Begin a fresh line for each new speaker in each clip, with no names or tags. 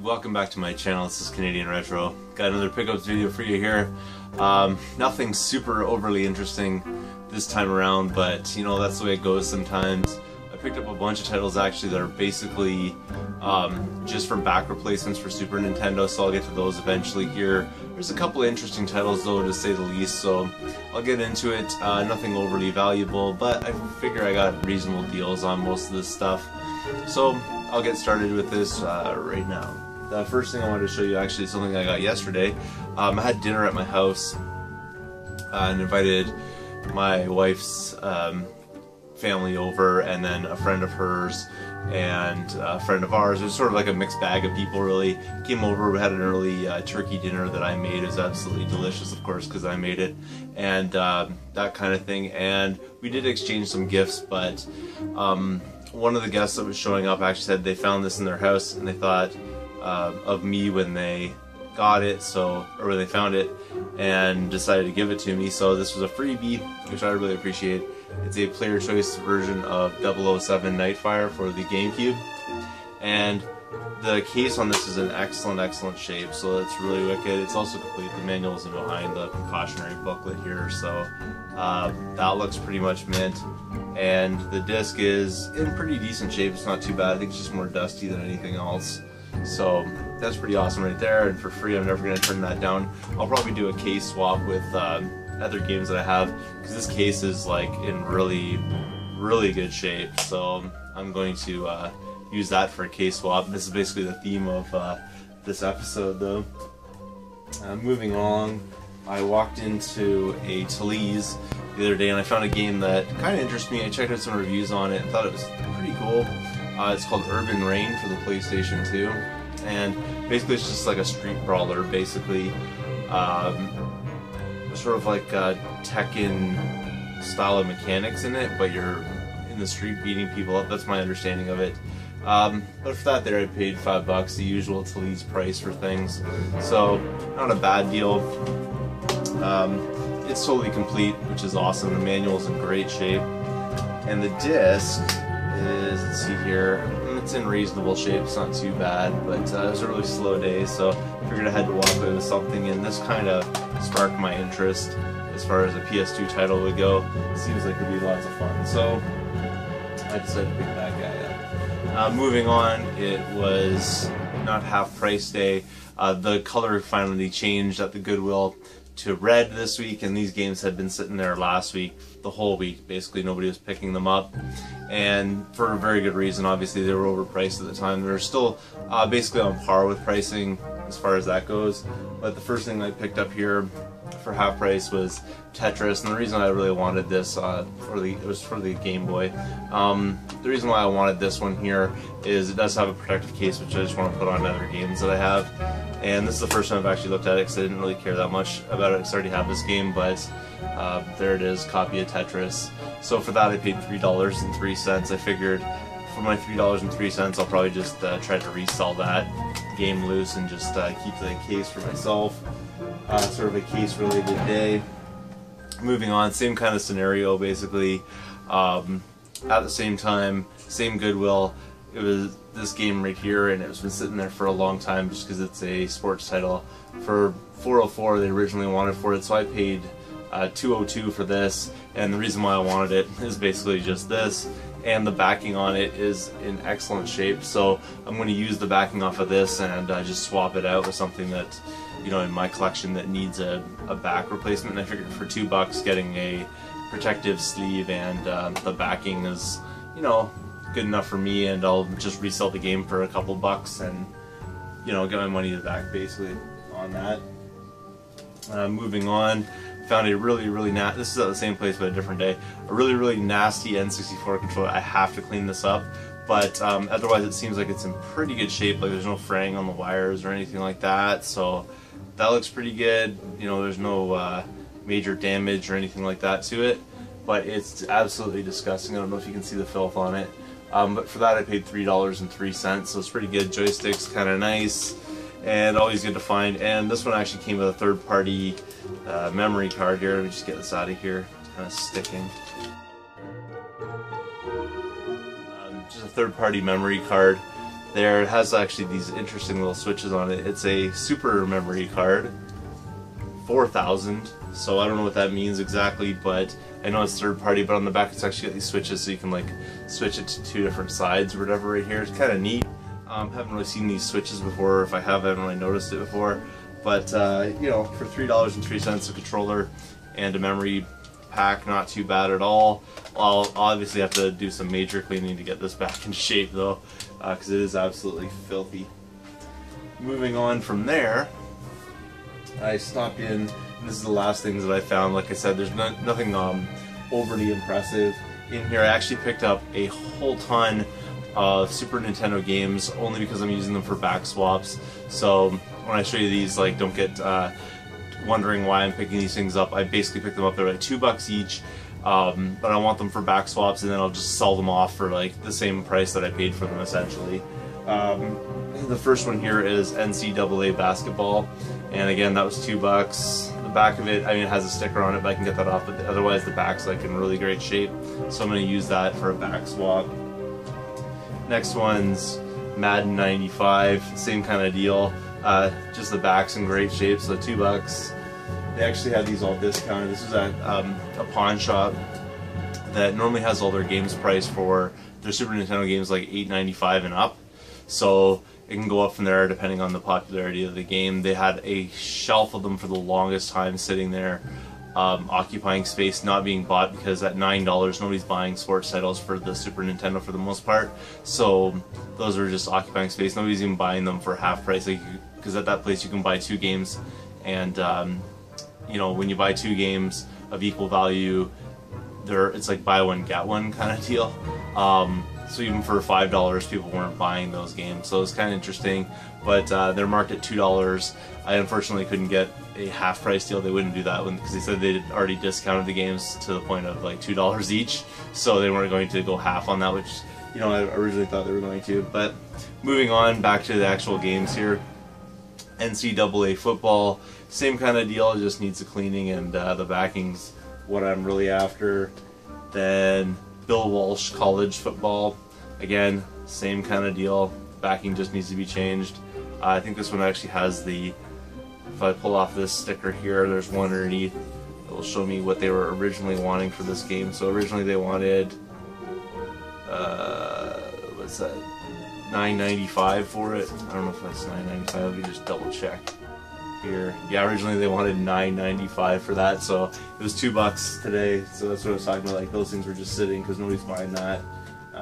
Welcome back to my channel. This is Canadian Retro. Got another pickups video for you here. Nothing super overly interesting this time around, but you know, that's the way it goes sometimes. I picked up a bunch of titles actually that are basically just for back replacements for Super Nintendo, so I'll get to those eventually here. There's a couple of interesting titles though, to say the least, so I'll get into it. Nothing overly valuable, but I figure I got reasonable deals on most of this stuff. So I'll get started with this right now. The first thing I wanted to show you actually is something I got yesterday. I had dinner at my house and invited my wife's family over, and then a friend of hers and a friend of ours. It was sort of like a mixed bag of people really. Came over, we had an early turkey dinner that I made. It was absolutely delicious, of course, because I made it, and that kind of thing. And we did exchange some gifts, but one of the guests that was showing up actually said they found this in their house and they thought of me when they got it, or when they found it, and decided to give it to me. So this was a freebie, which I really appreciate. It's a player choice version of 007 Nightfire for the GameCube, and the case on this is in excellent shape, so it's really wicked. It's also complete. The manuals are behind the precautionary booklet here, so that looks pretty much mint. And the disc is in pretty decent shape. It's not too bad. I think it's just more dusty than anything else. So that's pretty awesome right there, and for free. I'm never going to turn that down. I'll probably do a case swap with other games that I have, because this case is like in really good shape. So I'm going to use that for a case swap. This is basically the theme of this episode though. Moving along, I walked into a Tetris the other day and I found a game that kind of interested me. I checked out some reviews on it and thought it was pretty cool. It's called Urban Reign for the PlayStation 2, and basically it's just like a street brawler, basically. Sort of like Tekken style of mechanics in it, but you're in the street beating people up. That's my understanding of it. But for that there I paid $5, the usual Tetris price for things, so not a bad deal. It's totally complete, which is awesome. The manual's in great shape, and the disc is, let's see here, it's in reasonable shape. It's not too bad, but it was a really slow day, so I figured I had to walk away with something, and this kind of sparked my interest as far as a PS2 title would go. It seems like it would be lots of fun, so I decided to pick that guy up. Moving on, it was not half price day. The color finally changed at the Goodwill to red this week, and these games had been sitting there last week, the whole week basically. Nobody was picking them up, and for a very good reason. Obviously they were overpriced at the time. They're still basically on par with pricing as far as that goes, but the first thing I picked up here for half price was Tetris, and the reason I really wanted this it was for the Game Boy. The reason why I wanted this one here is it does have a protective case, which I just want to put on other games that I have, and this is the first time I've actually looked at it because I didn't really care that much about it because I already have this game, but there it is, copy of Tetris. So for that I paid $3.03. I figured for my $3.03 I'll probably just try to resell that game loose and just keep the case for myself. Sort of a case related day. Moving on, same kind of scenario basically. At the same time, same Goodwill. It was this game right here, and it's been sitting there for a long time just because it's a sports title. For $4.04 they originally wanted for it, so I paid $2.02 for this, and the reason why I wanted it is basically just this, and the backing on it is in excellent shape, so I'm going to use the backing off of this and just swap it out with something that, you know, in my collection that needs a back replacement. And I figured for $2 getting a protective sleeve and the backing is, you know, good enough for me, and I'll just resell the game for a couple bucks and, you know, get my money back basically on that. Moving on, found a really nasty, this is at the same place but a different day, a really nasty N64 controller. I have to clean this up, but otherwise it seems like it's in pretty good shape. Like there's no fraying on the wires or anything like that, so that looks pretty good. You know, there's no major damage or anything like that to it, but it's absolutely disgusting. I don't know if you can see the filth on it. but for that I paid $3.03, so it's pretty good. Joystick's kind of nice and always good to find. And this one actually came with a third-party memory card here. Let me just get this out of here. It's kind of sticking. Just a third-party memory card there. It has actually these interesting little switches on it. It's a super memory card, 4,000, so I don't know what that means exactly, but I know it's third party. But on the back it's actually got these switches, so you can like switch it to 2 different sides or whatever right here. It's kind of neat. Haven't really seen these switches before. If I have, I haven't really noticed it before. But you know, for $3.03, a controller and a memory pack, not too bad at all. I'll obviously have to do some major cleaning to get this back in shape though, because it is absolutely filthy. Moving on from there, I stopped in, and this is the last things that I found. Like I said, there's nothing overly impressive in here. I actually picked up a whole ton of Super Nintendo games only because I'm using them for back swaps. So when I show you these, like, don't get wondering why I'm picking these things up. I basically picked them up. They're like $2 each, but I want them for back swaps, and then I'll just sell them off for like the same price that I paid for them essentially. The first one here is NCAA basketball, and again that was $2. The back of it, I mean, it has a sticker on it, but I can get that off, but otherwise the back's like in really great shape, so I'm going to use that for a back swap. Next one's Madden 95, same kind of deal, just the back's in great shape, so $2. They actually had these all discounted. This was at a pawn shop that normally has all their games priced for their Super Nintendo games like $8.95 and up, so it can go up from there depending on the popularity of the game. They had a shelf of them for the longest time sitting there, occupying space, not being bought, because at $9 nobody's buying sports titles for the Super Nintendo for the most part, so those were just occupying space. Nobody's even buying them for half price, because at that place you can buy 2 games, and you know, when you buy 2 games of equal value, it's like buy one get one kind of deal. So even for $5 people weren't buying those games, so it's kind of interesting. But they're marked at $2. I unfortunately couldn't get a half price deal. They wouldn't do that one because they said they had already discounted the games to the point of like $2 each, so they weren't going to go half on that, which, you know, I originally thought they were going to. But moving on back to the actual games here, NCAA football, same kind of deal, it just needs a cleaning, and the backing's what I'm really after. Then Bill Walsh college football, again, same kind of deal, backing just needs to be changed. I think this one actually has the, if I pull off this sticker here, there's one underneath that will show me what they were originally wanting for this game. So originally they wanted, what's that, $9.95 for it. I don't know if that's $9.95, let me just double check here. Yeah, originally they wanted $9.95 for that, so it was $2 today, so that's what I was talking about. Like, those things were just sitting because nobody's buying that.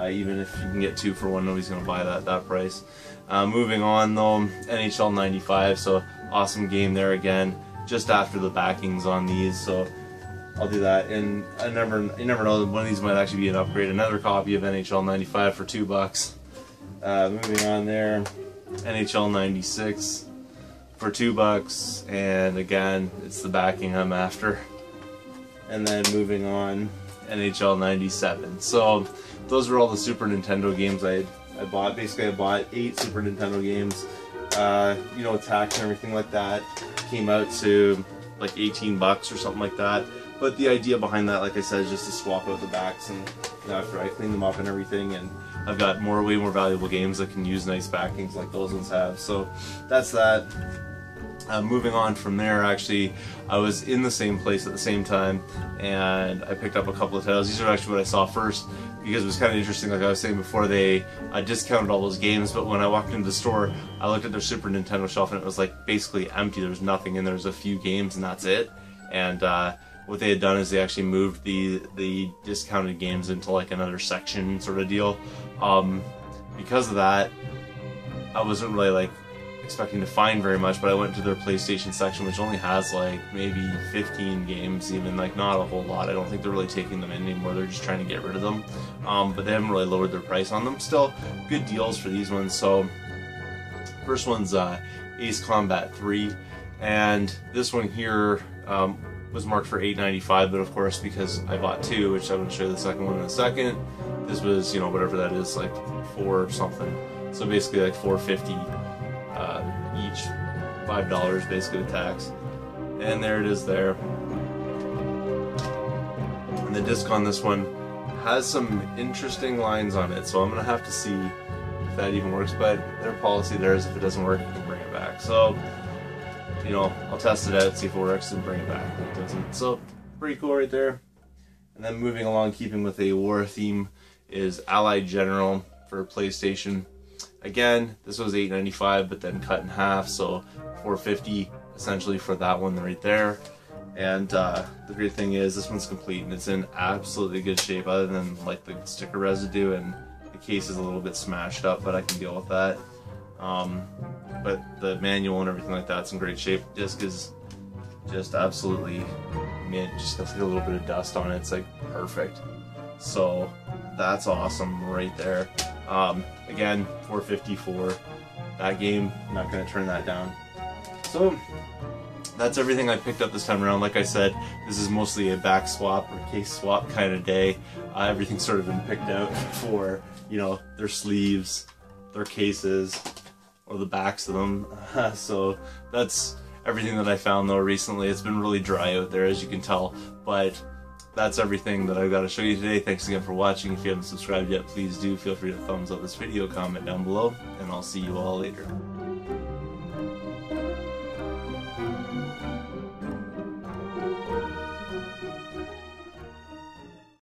Even if you can get 2 for 1, nobody's going to buy that price. Moving on though, NHL 95, so awesome game there again, just after the backings on these, so I'll do that. And you never know, one of these might actually be an upgrade. Another copy of NHL 95 for $2. Moving on there, NHL 96 for $2, and again, it's the backing I'm after. And then moving on, NHL 97. So those are all the Super Nintendo games I bought. Basically, I bought 8 Super Nintendo games. You know, tax and everything like that came out to like $18 or something like that. But the idea behind that, like I said, is just to swap out the backs, and you know, after I clean them up and everything, and I've got way more valuable games that can use nice backings like those ones have. So that's that. Moving on from there, actually, I was in the same place at the same time, and I picked up a couple of titles. These are actually what I saw first, because it was kind of interesting. Like I was saying before, they discounted all those games, but when I walked into the store, I looked at their Super Nintendo shelf, and it was like basically empty. There was nothing in there. There was a few games, and that's it. And what they had done is they actually moved the discounted games into like another section sort of deal. Because of that, I wasn't really like expecting to find very much, but I went to their PlayStation section, which only has like maybe 15 games, even, like not a whole lot. I don't think they're really taking them in anymore. They're just trying to get rid of them, but they haven't really lowered their price on them. Still good deals for these ones. So first one's Ace Combat 3, and this one here, was marked for $8.95, but of course because I bought two, which I'm going to show you the second one in a second, this was, you know, whatever that is, like $4 something. So basically like $4.50 each, $5 basically the tax. And there it is there. And the disc on this one has some interesting lines on it, so I'm going to have to see if that even works, but their policy there is if it doesn't work, you can bring it back. So, you know, I'll test it out, see if it works, and bring it back if it doesn't. So, pretty cool right there. And then moving along, keeping with a war theme, is Allied General for PlayStation. Again, this was $8.95, but then cut in half, so $4.50 essentially for that one right there. And the great thing is this one's complete and it's in absolutely good shape, other than like the sticker residue, and the case is a little bit smashed up, but I can deal with that. But the manual and everything like that's in great shape. Disc is just absolutely mint, just has like a little bit of dust on it. It's like perfect. So that's awesome right there. Again, $4.50 for that game. I'm not going to turn that down. So that's everything I picked up this time around. Like I said, this is mostly a back swap or case swap kind of day. Everything's sort of been picked out for, you know, their sleeves, their cases, or the backs of them. So that's everything that I found though recently. It's been really dry out there, as you can tell, but that's everything that I've got to show you today. Thanks again for watching. If you haven't subscribed yet, please do. Feel free to thumbs up this video, comment down below, and I'll see you all later.